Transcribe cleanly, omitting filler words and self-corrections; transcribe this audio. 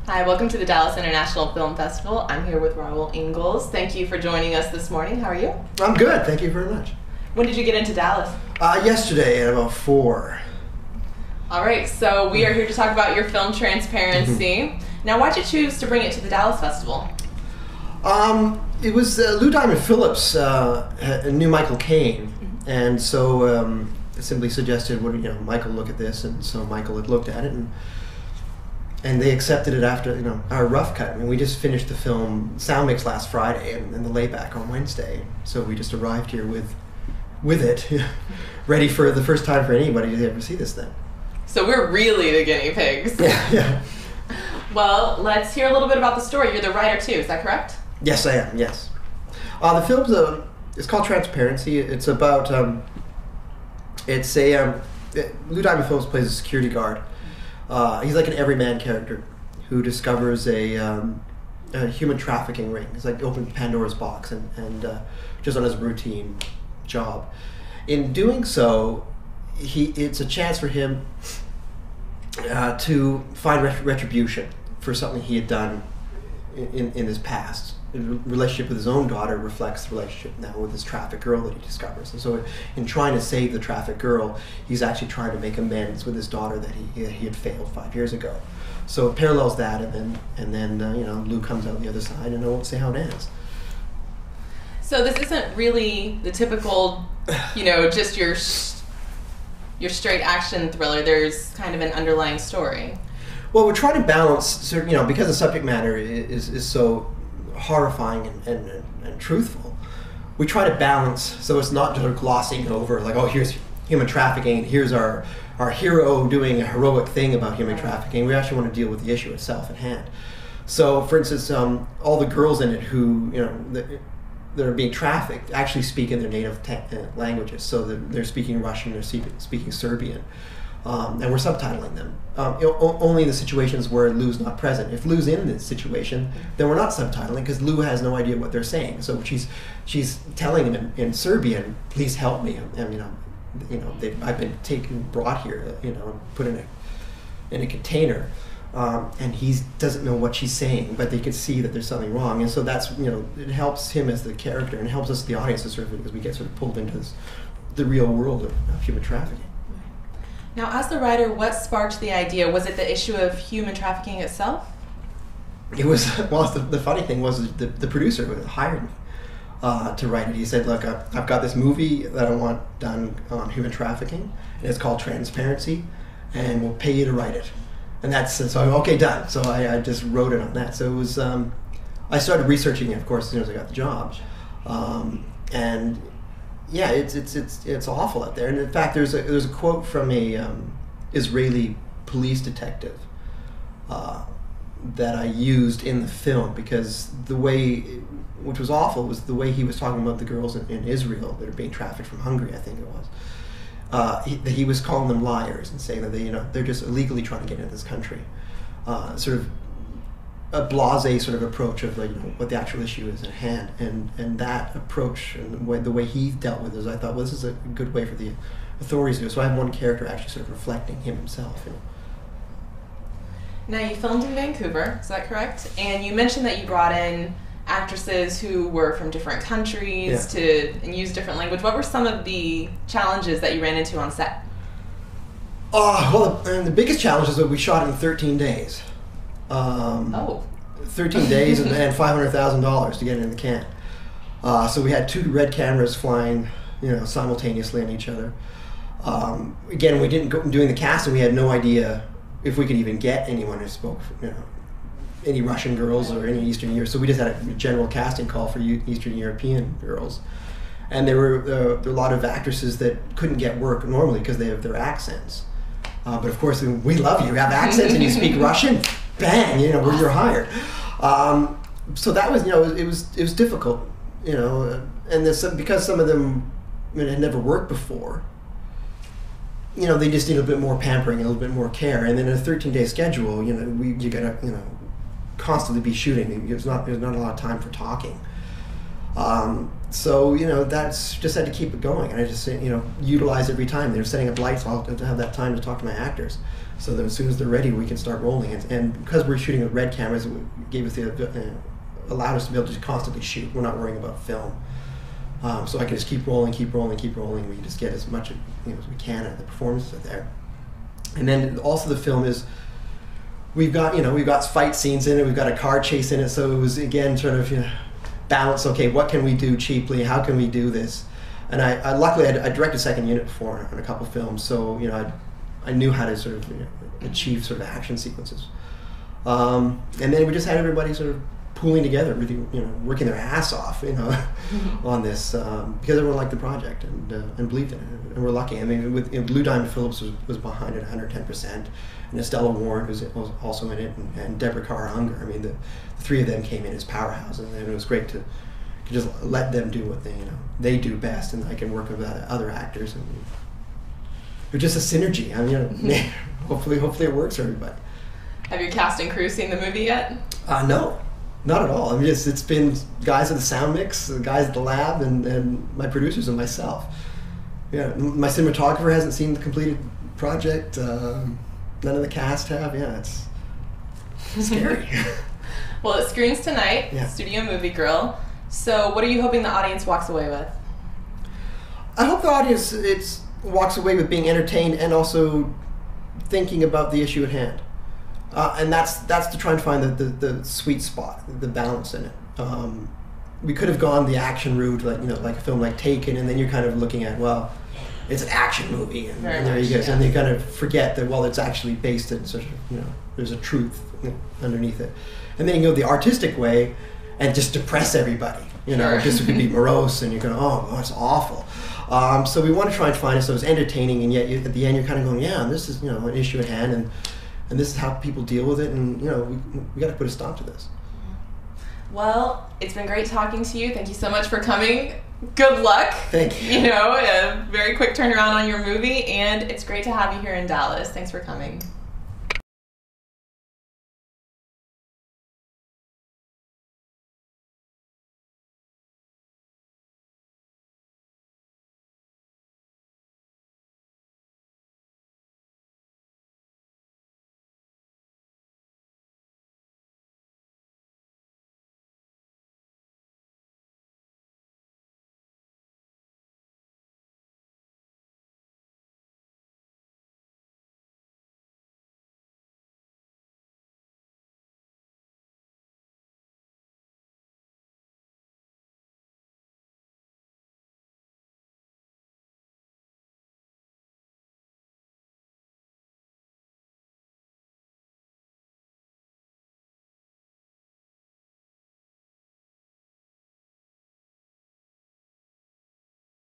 Hi, welcome to the Dallas International Film Festival. I'm here with Raul Ingles. Thank you for joining us this morning. How are you? I'm good, thank you very much. When did you get into Dallas? Yesterday at about 4. All right, so we are here to talk about your film Transparency. Now, why'd you choose to bring it to the Dallas Festival? It was Lou Diamond Phillips knew Michael Caine, and so simply suggested, Michael look at this, and so Michael had looked at it, and they accepted it after our rough cut. I mean, we just finished the film sound mix last Friday, and the layback on Wednesday. So we just arrived here with it, ready for the first time for anybody to ever see this thing. So we're really the guinea pigs. Yeah. Well, let's hear a little bit about the story. You're the writer too, is that correct? Yes, I am. Yes. The film's it's called Transparency. It's about Lou Diamond Phillips plays a security guard. He's like an everyman character who discovers a human trafficking ring. It's like opened Pandora's box and just on his routine job. In doing so, it's a chance for him to find retribution for something he had done in his past. The relationship with his own daughter reflects the relationship now with this trafficked girl that he discovers. And so in trying to save the trafficked girl, he's actually trying to make amends with his daughter that he had failed 5 years ago. So it parallels that, and then Lou comes out the other side, and I won't say how it ends. So this isn't really the typical, just your straight action thriller. There's kind of an underlying story. Well, we're trying to balance, because the subject matter is so horrifying and truthful. We try to balance so it's not just glossing over like, oh, here's human trafficking, here's our hero doing a heroic thing about human trafficking. We actually want to deal with the issue itself at hand. So, for instance, all the girls in it who that are being trafficked actually speak in their native languages. So they're speaking Russian, they're speaking Serbian. And we're subtitling them. Only in the situations where Lou's not present. If Lou's in this situation, then we're not subtitling because Lou has no idea what they're saying. So she's telling him in Serbian, "Please help me." And I've been brought here, put in a container, and he doesn't know what she's saying, but they can see that there's something wrong. And so that's it helps him as the character, and it helps us the audience as we get sort of pulled into the real world of human trafficking. Now, as the writer, what sparked the idea? Was it the issue of human trafficking itself? It was, well, the funny thing was the producer who hired me to write it. He said, look, I've got this movie that I want done on human trafficking, and it's called Transparency, and we'll pay you to write it. And so okay, done. So I just wrote it on that. So it was, I started researching it, of course, as soon as I got the job. And yeah, it's awful out there. And in fact, there's a quote from a Israeli police detective that I used in the film because the way, which was awful, was the way he was talking about the girls in Israel that are being trafficked from Hungary, I think it was. He was calling them liars and saying that they're just illegally trying to get into this country. Sort of a blasé sort of approach of what the actual issue is at hand, and that approach and the way he dealt with it, I thought, well, this is a good way for the authorities to do it. So I have one character actually sort of reflecting him himself. Now, you filmed in Vancouver, is that correct? And you mentioned that you brought in actresses who were from different countries and use different language. What were some of the challenges that you ran into on set? Well, the biggest challenge is that we shot in 13 days. 13 days and $500,000 to get it in the can. So we had 2 red cameras flying, simultaneously on each other. Again, we didn't go doing the casting. We had no idea if we could even get anyone who spoke, any Russian girls or any Eastern Europe. So we just had a general casting call for Eastern European girls, and there were a lot of actresses that couldn't get work normally because they have their accents. But of course, we love you. You have accents and you speak Russian. Bang! You're hired. So that was, it was difficult, and because some of them had never worked before. They just need a bit more pampering, a little bit more care, and then in a 13-day schedule, you gotta, constantly be shooting. There's not a lot of time for talking. So, that's just had to keep it going. And I just, utilize every time. They're setting up lights, I'll have that time to talk to my actors. So that as soon as they're ready, we can start rolling. And because we're shooting with red cameras, it gave us allowed us to be able to constantly shoot. We're not worrying about film. So I can just keep rolling. We just get as much as we can, and the performances are there. And then also the film is, we've got fight scenes in it. We've got a car chase in it. So it was again sort of balance. Okay, what can we do cheaply? How can we do this? And I luckily I directed second unit before on a couple films, so I knew how to sort of achieve sort of action sequences. And then we just had everybody sort of pooling together, really working their ass off on this because everyone liked the project and believed in it, and we're lucky. I mean, with Lou Diamond Phillips was behind it 110%, and Estella Warren was also in it, and Deborah Carr-Unger. I mean, the three of them came in as powerhouses, and it was great to just let them do what they do best, and I can work with other actors, and it's just a synergy. I mean, hopefully it works for everybody. Have your cast and crew seen the movie yet? No. Not at all. I mean, it's been guys at the sound mix, the guys at the lab, and my producers and myself. Yeah, my cinematographer hasn't seen the completed project. None of the cast have. Yeah, it's scary. Well, it screens tonight, Studio Movie Grill. So what are you hoping the audience walks away with? I hope the audience walks away with being entertained and also thinking about the issue at hand. And that's to try and find the sweet spot, the balance in it. We could have gone the action route, like a film like Taken, and then you're kind of looking at, well, it's an action movie, and there you go. And you kind of forget that, well, it's actually based in sort of, there's a truth underneath it. And then you go the artistic way and just depress everybody, just it could be morose, and you're going, oh, it's awful. So we want to try and find it so it's entertaining, and yet at the end you're kind of going, yeah, this is an issue at hand, and this is how people deal with it, and we got to put a stop to this. Well, it's been great talking to you. Thank you so much for coming. Good luck. Thank you. A very quick turnaround on your movie, and it's great to have you here in Dallas. Thanks for coming.